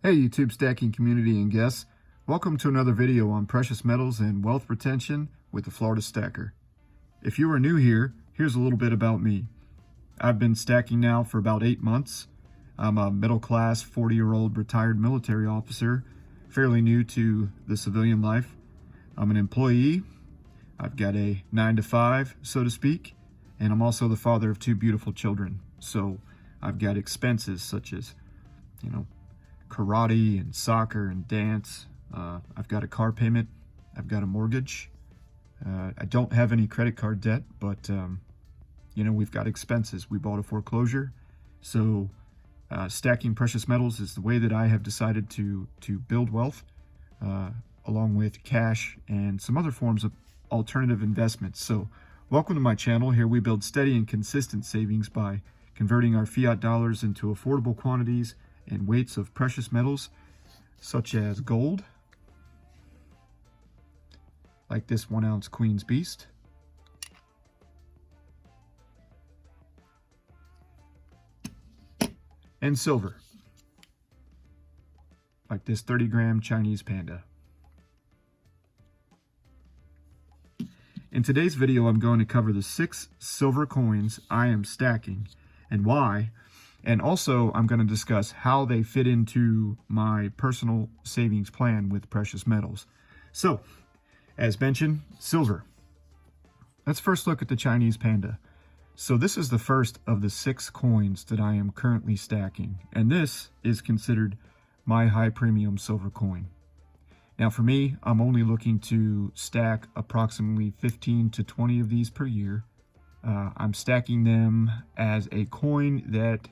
Hey YouTube stacking community and guests, welcome to another video on precious metals and wealth retention with the Florida Stacker. If you are new here, here's a little bit about me. I've been stacking now for about 8 months. I'm a middle-class 40-year-old retired military officer, fairly new to the civilian life. I'm an employee. I've got a 9-to-5, so to speak, and I'm also the father of 2 beautiful children. So I've got expenses such as, karate and soccer and dance. I've got a car payment. I've got a mortgage. I don't have any credit card debt, but we've got expenses. We bought a foreclosure. So stacking precious metals is the way that I have decided to build wealth, along with cash and some other forms of alternative investments. So welcome to my channel. Here we build steady and consistent savings by converting our fiat dollars into affordable quantities and weights of precious metals such as gold, like this 1-ounce Queen's Beast, and silver, like this 30-gram Chinese Panda. In today's video, I'm going to cover the 6 silver coins I am stacking and why. And also, I'm going to discuss how they fit into my personal savings plan with precious metals. So, as mentioned, silver. Let's first look at the Chinese Panda. So this is the first of the 6 coins that I am currently stacking. And this is considered my high premium silver coin. Now for me, I'm only looking to stack approximately 15 to 20 of these per year. I'm stacking them as a coin that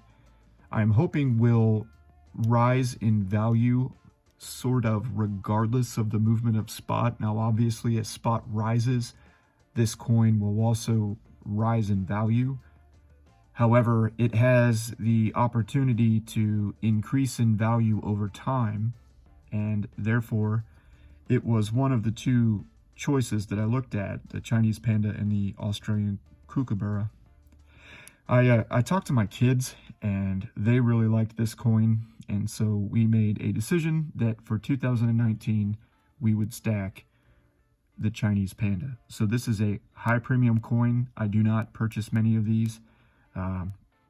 I'm hoping will rise in value sort of regardless of the movement of spot. Now, obviously, as spot rises, this coin will also rise in value. However, it has the opportunity to increase in value over time, and therefore, it was one of the 2 choices that I looked at, the Chinese Panda and the Australian Philharmonic. I talked to my kids and they really liked this coin, and so we made a decision that for 2019 we would stack the Chinese Panda. So this is a high premium coin. I do not purchase many of these,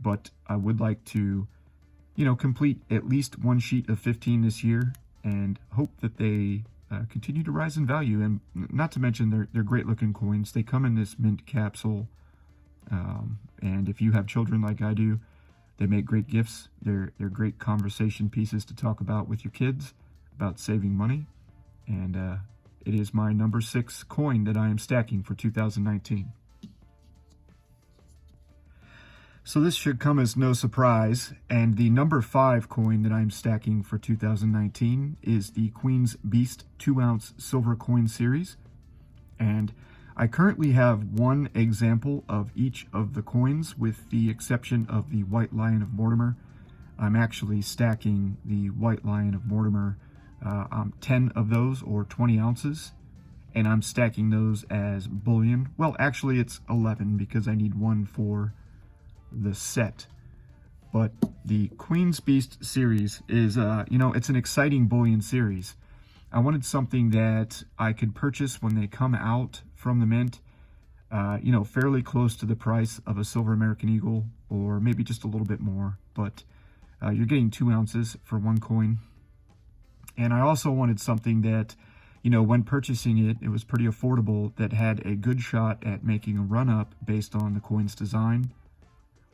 but I would like to complete at least 1 sheet of 15 this year and hope that they continue to rise in value. And not to mention they're great looking coins. They come in this mint capsule. And if you have children like I do, they make great gifts. They're great conversation pieces to talk about with your kids about saving money. And it is my number 6 coin that I am stacking for 2019. So this should come as no surprise. And the number 5 coin that I'm stacking for 2019 is the Queen's Beast 2-ounce silver coin series. And I currently have 1 example of each of the coins, with the exception of the White Lion of Mortimer. I'm actually stacking the White Lion of Mortimer, 10 of those, or 20 ounces, and I'm stacking those as bullion. Well, actually it's 11 because I need 1 for the set. But the Queen's Beast series is, it's an exciting bullion series. I wanted something that I could purchase when they come out from the mint, fairly close to the price of a silver American Eagle, or maybe just a little bit more, but you're getting 2 ounces for 1 coin. And I also wanted something that, when purchasing it, it was pretty affordable, that had a good shot at making a run-up based on the coin's design,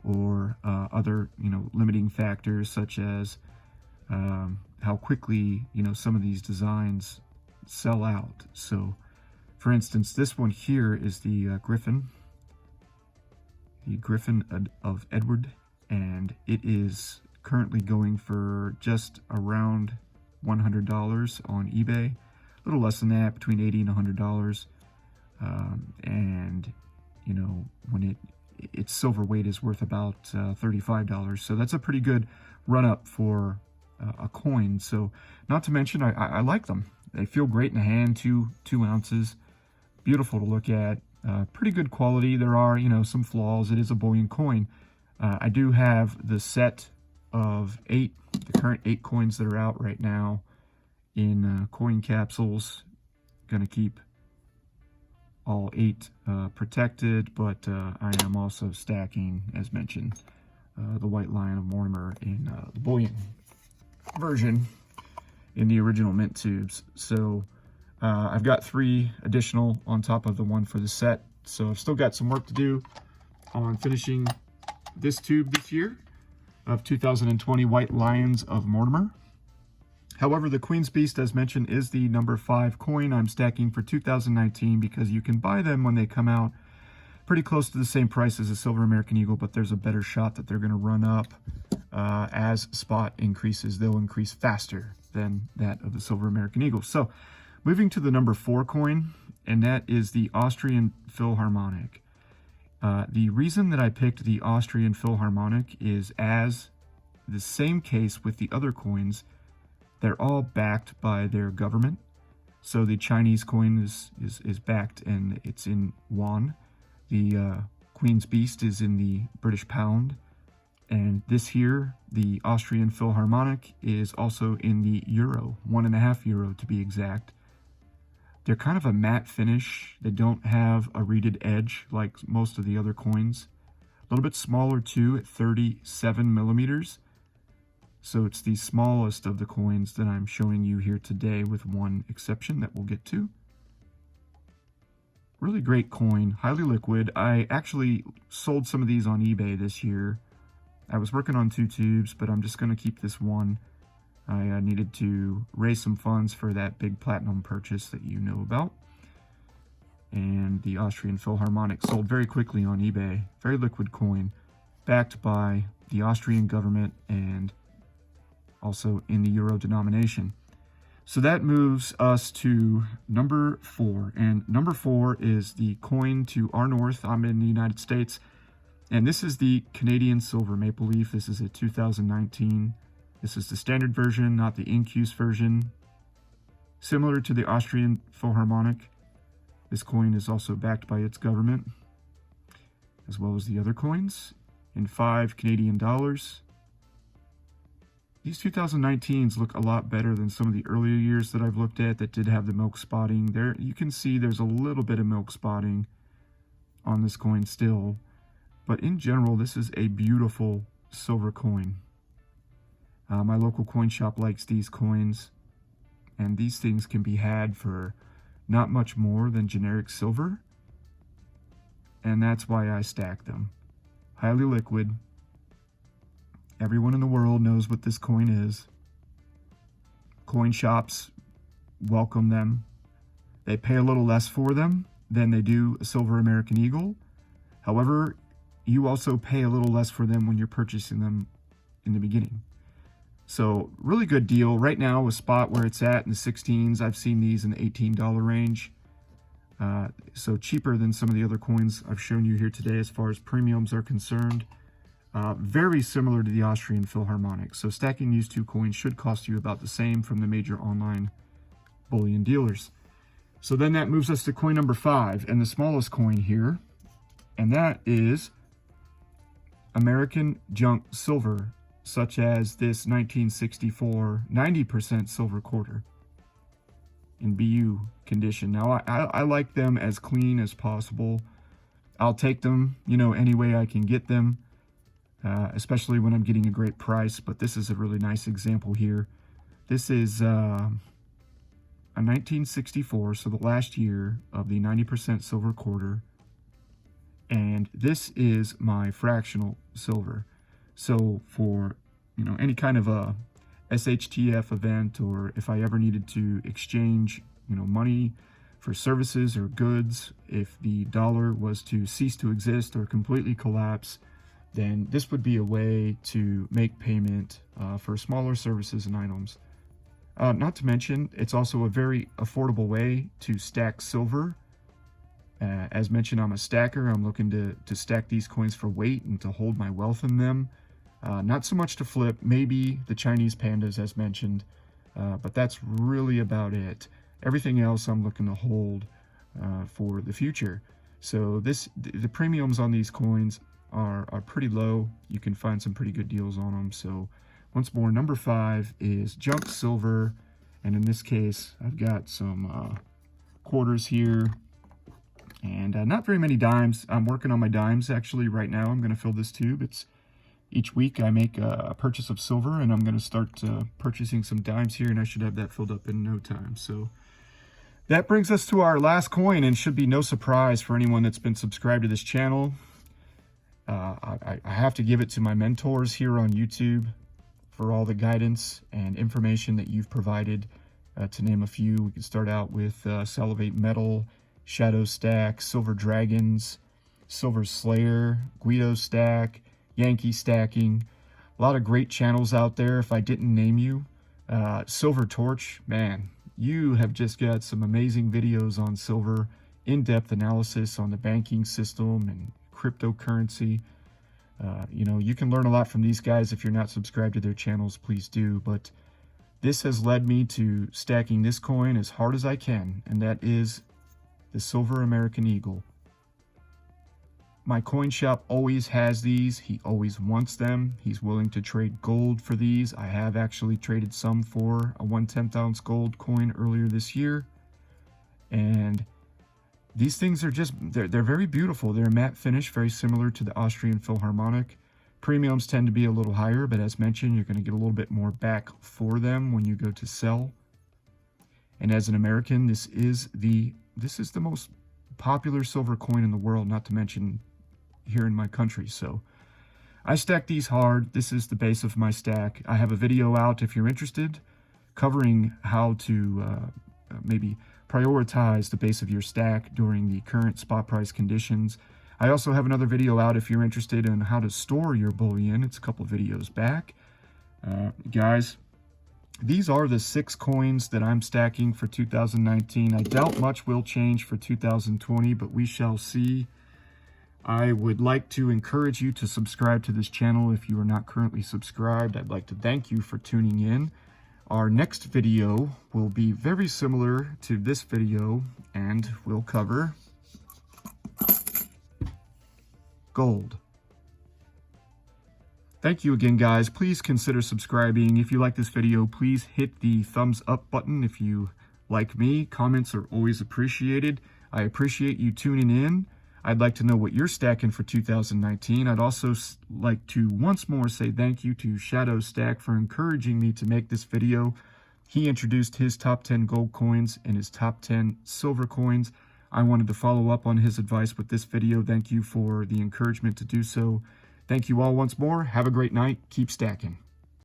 or other, limiting factors such as how quickly, some of these designs sell out. So, for instance, this one here is the Griffin of Edward, and it is currently going for just around $100 on eBay, a little less than that, between $80 and $100. And when its silver weight is worth about $35, so that's a pretty good run up for a coin. So, not to mention, I like them. They feel great in the hand. 2 ounces, beautiful to look at, pretty good quality. There are some flaws. It is a bullion coin. I do have the set of the current 8 coins that are out right now in coin capsules. Gonna keep all 8 protected, but I am also stacking, as mentioned, the White Lion of Mortimer in the Bullion version in the original mint tubes. So I've got 3 additional on top of the one for the set. So I've still got some work to do on finishing this tube this year of 2020 White Lions of Mortimer. However, the Queen's Beast, as mentioned, is the number 5 coin I'm stacking for 2019 because you can buy them when they come out pretty close to the same price as a Silver American Eagle, but there's a better shot that they're going to run up as spot increases. They'll increase faster than that of the Silver American Eagle. So moving to the number 4 coin, and that is the Austrian Philharmonic. The reason that I picked the Austrian Philharmonic is, as the same case with the other coins, they're all backed by their government. So the Chinese coin is backed and it's in yuan. The Queen's Beast is in the British pound. And this here, the Austrian Philharmonic, is also in the euro, 1.5 euro to be exact. They're kind of a matte finish. They don't have a reeded edge like most of the other coins. A little bit smaller too, at 37 millimeters. So it's the smallest of the coins that I'm showing you here today, with one exception that we'll get to. Really great coin, highly liquid. I actually sold some of these on eBay this year. I was working on 2 tubes, but I'm just going to keep this one. I needed to raise some funds for that big platinum purchase that you know about. And the Austrian Philharmonic sold very quickly on eBay. Very liquid coin, backed by the Austrian government and also in the euro denomination. So that moves us to number 4. And number 4 is the coin to our north. I'm in the United States. And this is the Canadian Silver Maple Leaf. This is a 2019. This is the standard version, not the Incuse version. Similar to the Austrian Philharmonic, this coin is also backed by its government, as well as the other coins, in 5 Canadian dollars. These 2019s look a lot better than some of the earlier years that I've looked at that did have the milk spotting. There, you can see there's a little bit of milk spotting on this coin still. But in general, this is a beautiful silver coin. My local coin shop likes these coins, and these things can be had for not much more than generic silver. And that's why I stack them. Highly liquid. Everyone in the world knows what this coin is. Coin shops welcome them. They pay a little less for them than they do a Silver American Eagle. However, you also pay a little less for them when you're purchasing them in the beginning. So really good deal. Right now, a spot where it's at in the 16s, I've seen these in the $18 range. So cheaper than some of the other coins I've shown you here today as far as premiums are concerned. Very similar to the Austrian Philharmonic. So stacking these 2 coins should cost you about the same from the major online bullion dealers. So then that moves us to coin number 5, and the smallest coin here, and that is American junk silver, such as this 1964 90% silver quarter in BU condition. Now, I like them as clean as possible. I'll take them, any way I can get them, especially when I'm getting a great price. But this is a really nice example here. This is a 1964, so the last year of the 90% silver quarter. And this is my fractional silver. So for, any kind of a SHTF event, or if I ever needed to exchange, money for services or goods, if the dollar was to cease to exist or completely collapse, then this would be a way to make payment for smaller services and items. Not to mention, it's also a very affordable way to stack silver. As mentioned, I'm a stacker. I'm looking to stack these coins for weight and to hold my wealth in them. Not so much to flip, maybe the Chinese pandas as mentioned, but that's really about it. Everything else I'm looking to hold for the future. So the premiums on these coins are pretty low. You can find some pretty good deals on them. So once more, number 5 is junk silver. And in this case, I've got some quarters here and not very many dimes. I'm working on my dimes actually right now. I'm going to fill this tube. It's each week I make a purchase of silver, and I'm going to start purchasing some dimes here, and I should have that filled up in no time. So that brings us to our last coin, and should be no surprise for anyone that's been subscribed to this channel. I have to give it to my mentors here on YouTube for all the guidance and information that you've provided. To name a few, we can start out with Salivate Metal, Shadow Stack, Silver Dragons, Silver Slayer, Guido Stack, Yankee Stacking. A lot of great channels out there. If I didn't name you, Silver Torch, man, you have just got some amazing videos on silver, in-depth analysis on the banking system and cryptocurrency. You know, you can learn a lot from these guys. If you're not subscribed to their channels, please do. But this has led me to stacking this coin as hard as I can, and that is the Silver American Eagle. My coin shop always has these. He always wants them. He's willing to trade gold for these. I have actually traded some for a 1/10 ounce gold coin earlier this year. And these things are just, they're very beautiful. They're matte finish, very similar to the Austrian Philharmonic. Premiums tend to be a little higher, but as mentioned, you're going to get a little bit more back for them when you go to sell. And as an American, this is the most popular silver coin in the world, not to mention here in my country. So I stack these hard. This is the base of my stack. I have a video out if you're interested, covering how to maybe prioritize the base of your stack during the current spot price conditions. I also have another video out if you're interested in how to store your bullion. It's a couple videos back. Guys, these are the 6 coins that I'm stacking for 2019. I doubt much will change for 2020, but we shall see. I would like to encourage you to subscribe to this channel if you are not currently subscribed. I'd like to thank you for tuning in. Our next video will be very similar to this video, and we'll cover gold. Thank you again, guys. Please consider subscribing. If you like this video, please hit the thumbs up button. If you like me, comments are always appreciated. I appreciate you tuning in. I'd like to know what you're stacking for 2019. I'd also like to once more say thank you to Shadow Stack for encouraging me to make this video. He introduced his top 10 gold coins and his top 10 silver coins. I wanted to follow up on his advice with this video. Thank you for the encouragement to do so. Thank you all once more. Have a great night. Keep stacking.